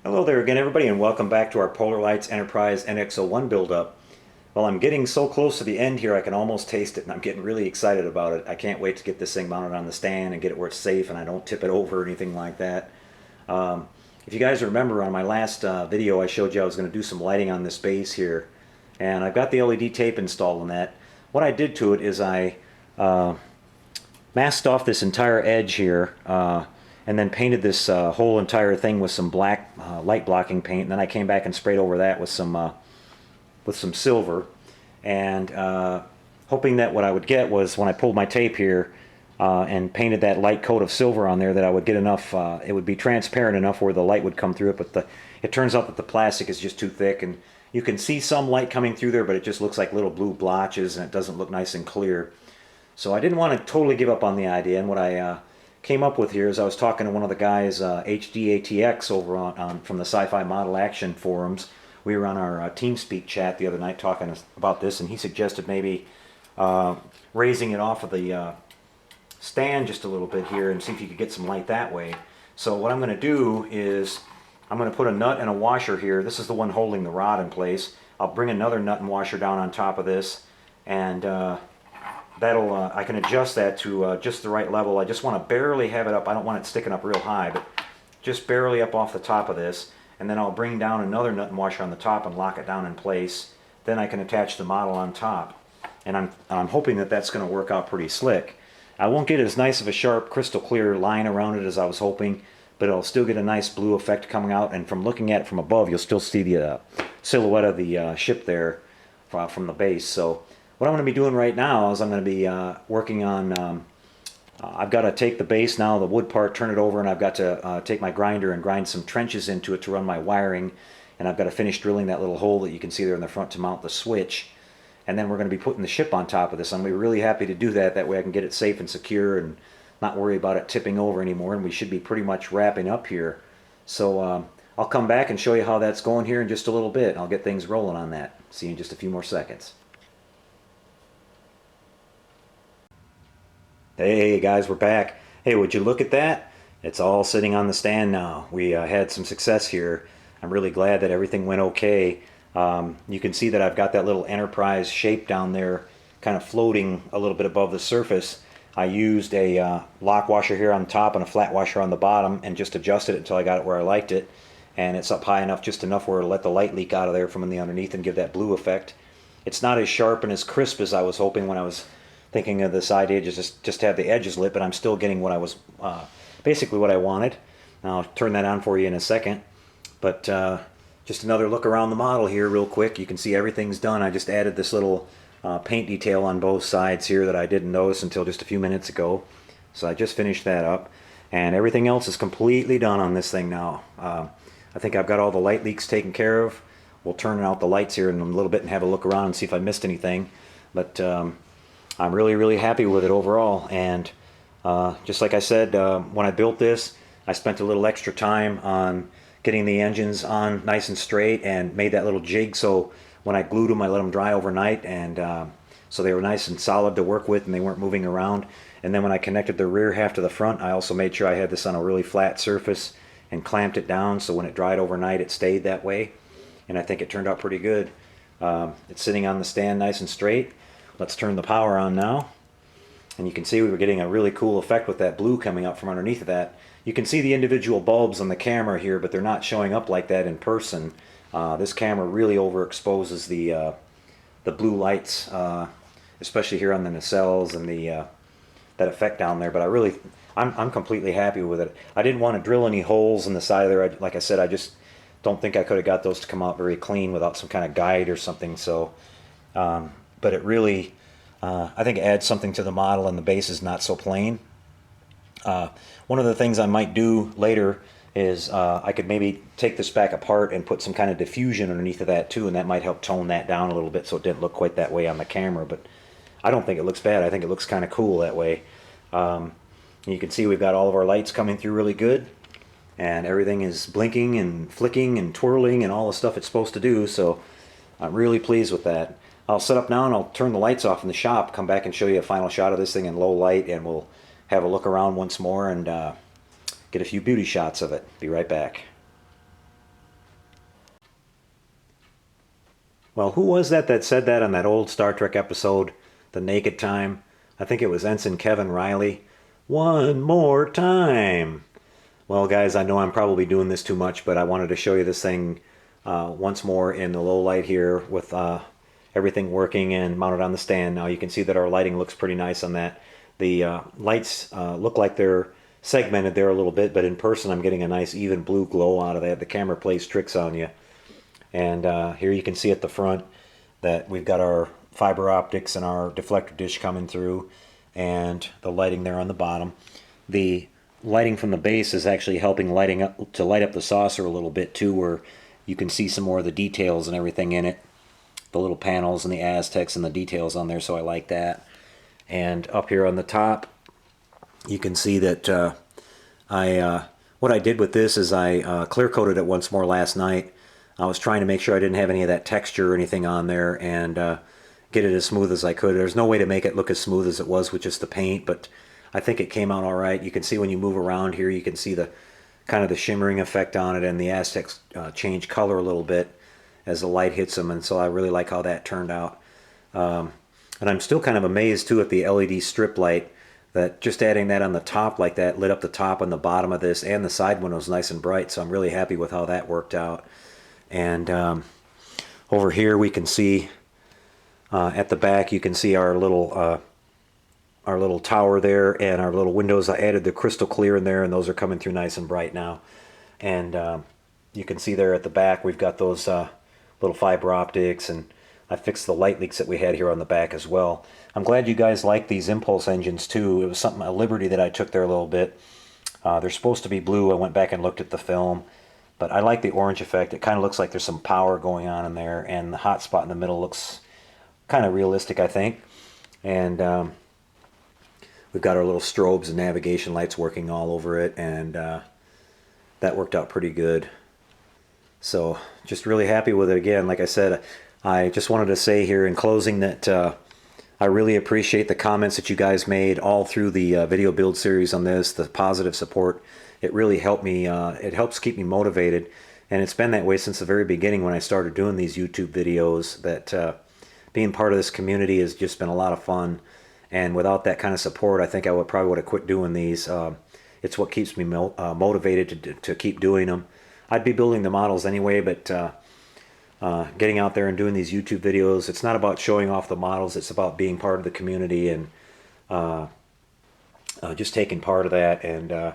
Hello there again, everybody, and welcome back to our Polar Lights Enterprise NX-01 build-up. Well, I'm getting so close to the end here I can almost taste it, and I'm getting really excited about it. I can't wait to get this thing mounted on the stand and get it where it's safe and I don't tip it over or anything like that. If you guys remember, on my last video I showed you I was going to do some lighting on this base here, and I've got the LED tape installed on that. What I did to it is I masked off this entire edge here, and then painted this whole entire thing with some black light blocking paint, and then I came back and sprayed over that with some silver, and hoping that what I would get was, when I pulled my tape here and painted that light coat of silver on there, that I would get enough, it would be transparent enough where the light would come through it, but it turns out that the plastic is just too thick, and you can see some light coming through there, but it just looks like little blue blotches, and it doesn't look nice and clear. So I didn't want to totally give up on the idea, and what I came up with here is I was talking to one of the guys, HDATX, over on from the Sci-Fi Model Action forums. We were on our TeamSpeak chat the other night talking about this, and he suggested maybe raising it off of the stand just a little bit here and see if you could get some light that way. So what I'm going to do is I'm going to put a nut and a washer here. This is the one holding the rod in place. I'll bring another nut and washer down on top of this, and that'll I can adjust that to just the right level. I just want to barely have it up. I don't want it sticking up real high, but just barely up off the top of this. And then I'll bring down another nut and washer on the top and lock it down in place. Then I can attach the model on top. And I'm hoping that that's going to work out pretty slick. I won't get as nice of a sharp, crystal clear line around it as I was hoping, but it'll still get a nice blue effect coming out. And from looking at it from above, you'll still see the silhouette of the ship there from the base. So what I'm going to be doing right now is I'm going to be working on, I've got to take the base now, the wood part, turn it over, and I've got to take my grinder and grind some trenches into it to run my wiring, and I've got to finish drilling that little hole that you can see there in the front to mount the switch. And then we're going to be putting the ship on top of this. I'm going to be really happy to do that. That way I can get it safe and secure and not worry about it tipping over anymore, and we should be pretty much wrapping up here. So I'll come back and show you how that's going here in just a little bit. I'll get things rolling on that. See you in just a few more seconds. Hey guys, we're back. Hey, would you look at that? It's all sitting on the stand now. We had some success here. I'm really glad that everything went okay. You can see that I've got that little Enterprise shape down there kind of floating a little bit above the surface. I used a lock washer here on top and a flat washer on the bottom and just adjusted it until I got it where I liked it. And it's up high enough, just enough where it'll let the light leak out of there from in the underneath and give that blue effect. It's not as sharp and as crisp as I was hoping when I was thinking of this idea, just have the edges lit, but I'm still getting what I was, basically what I wanted. I'll turn that on for you in a second. But just another look around the model here real quick. You can see everything's done. I just added this little paint detail on both sides here that I didn't notice until just a few minutes ago. So I just finished that up. And everything else is completely done on this thing now. I think I've got all the light leaks taken care of. We'll turn out the lights here in a little bit and have a look around and see if I missed anything. But I'm really, really happy with it overall. And just like I said, when I built this, I spent a little extra time on getting the engines on nice and straight and made that little jig, so when I glued them I let them dry overnight, and so they were nice and solid to work with and they weren't moving around. And then when I connected the rear half to the front, I also made sure I had this on a really flat surface and clamped it down, so when it dried overnight it stayed that way, and I think it turned out pretty good. It's sitting on the stand nice and straight. Let's turn the power on now. And you can see we were getting a really cool effect with that blue coming up from underneath of that. You can see the individual bulbs on the camera here, but they're not showing up like that in person. This camera really overexposes the blue lights, especially here on the nacelles and that effect down there. But I'm completely happy with it. I didn't want to drill any holes in the side of there. Like I said, I just don't think I could have got those to come out very clean without some kind of guide or something. So. But it really, I think it adds something to the model, and the base is not so plain. One of the things I might do later is I could maybe take this back apart and put some kind of diffusion underneath of that too, and that might help tone that down a little bit so it didn't look quite that way on the camera. But I don't think it looks bad. I think it looks kind of cool that way. You can see we've got all of our lights coming through really good, and everything is blinking and flicking and twirling and all the stuff it's supposed to do, so I'm really pleased with that. I'll set up now and I'll turn the lights off in the shop, come back and show you a final shot of this thing in low light, and we'll have a look around once more and get a few beauty shots of it. Be right back. Well, who was that said that on that old Star Trek episode, The Naked Time? I think it was Ensign Kevin Riley. One more time. Well, guys, I know I'm probably doing this too much, but I wanted to show you this thing once more in the low light here with everything working and mounted on the stand. Now you can see that our lighting looks pretty nice on that. The lights look like they're segmented there a little bit, but in person I'm getting a nice even blue glow out of that. The camera plays tricks on you. And here you can see at the front that we've got our fiber optics and our deflector dish coming through, and the lighting there on the bottom. The lighting from the base is actually helping light up the saucer a little bit too, where you can see some more of the details and everything in it. The little panels and the Aztecs and the details on there, so I like that. And up here on the top, you can see that what I did with this is I clear coated it once more last night. I was trying to make sure I didn't have any of that texture or anything on there, and get it as smooth as I could. There's no way to make it look as smooth as it was with just the paint, but I think it came out all right. You can see when you move around here, you can see the kind of the shimmering effect on it, and the Aztecs change color a little bit as the light hits them, and so I really like how that turned out. And I'm still kind of amazed too at the LED strip light, that just adding that on the top like that lit up the top and the bottom of this, and the side windows nice and bright, so I'm really happy with how that worked out. And over here we can see at the back, you can see our little tower there and our little windows. I added the crystal clear in there, and those are coming through nice and bright now. And you can see there at the back we've got those little fiber optics, and I fixed the light leaks that we had here on the back as well. I'm glad you guys like these impulse engines too. It was a liberty that I took there a little bit. They're supposed to be blue. I went back and looked at the film, but I like the orange effect. It kind of looks like there's some power going on in there, and the hot spot in the middle looks kind of realistic, I think. And we've got our little strobes and navigation lights working all over it, and that worked out pretty good. So just really happy with it. Again, like I said, I just wanted to say here in closing that I really appreciate the comments that you guys made all through the video build series on this, the positive support. It really helped me, it helps keep me motivated, and it's been that way since the very beginning when I started doing these YouTube videos, that being part of this community has just been a lot of fun. And without that kind of support, I think I probably would have quit doing these. It's what keeps me motivated to keep doing them. I'd be building the models anyway, but getting out there and doing these YouTube videos, it's not about showing off the models, it's about being part of the community and just taking part of that, and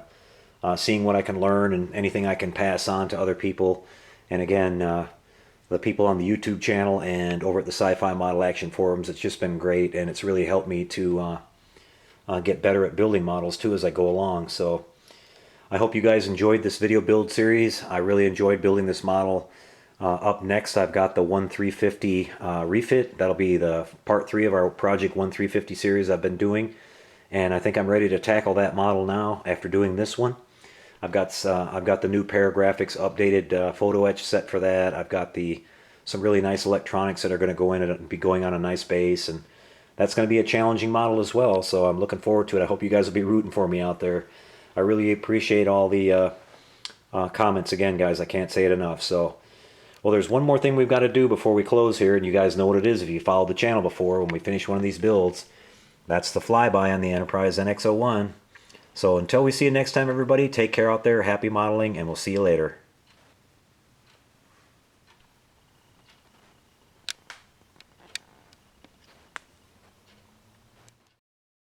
seeing what I can learn and anything I can pass on to other people. And again, the people on the YouTube channel and over at the Sci-Fi Model Action forums, it's just been great, and it's really helped me to get better at building models too as I go along. So I hope you guys enjoyed this video build series. I really enjoyed building this model. Up next, I've got the 1350 refit. That'll be the part 3 of our Project 1350 series I've been doing, and I think I'm ready to tackle that model now after doing this one. I've got the new Paragraphics updated photo etch set for that. I've got some really nice electronics that are going to go in and be going on a nice base, and that's going to be a challenging model as well, so I'm looking forward to it. I hope you guys will be rooting for me out there. I really appreciate all the comments again, guys. I can't say it enough. So, well, there's one more thing we've got to do before we close here, and you guys know what it is if you followed the channel before. When we finish one of these builds, that's the flyby on the Enterprise NX-01. So until we see you next time, everybody, take care out there, happy modeling, and we'll see you later.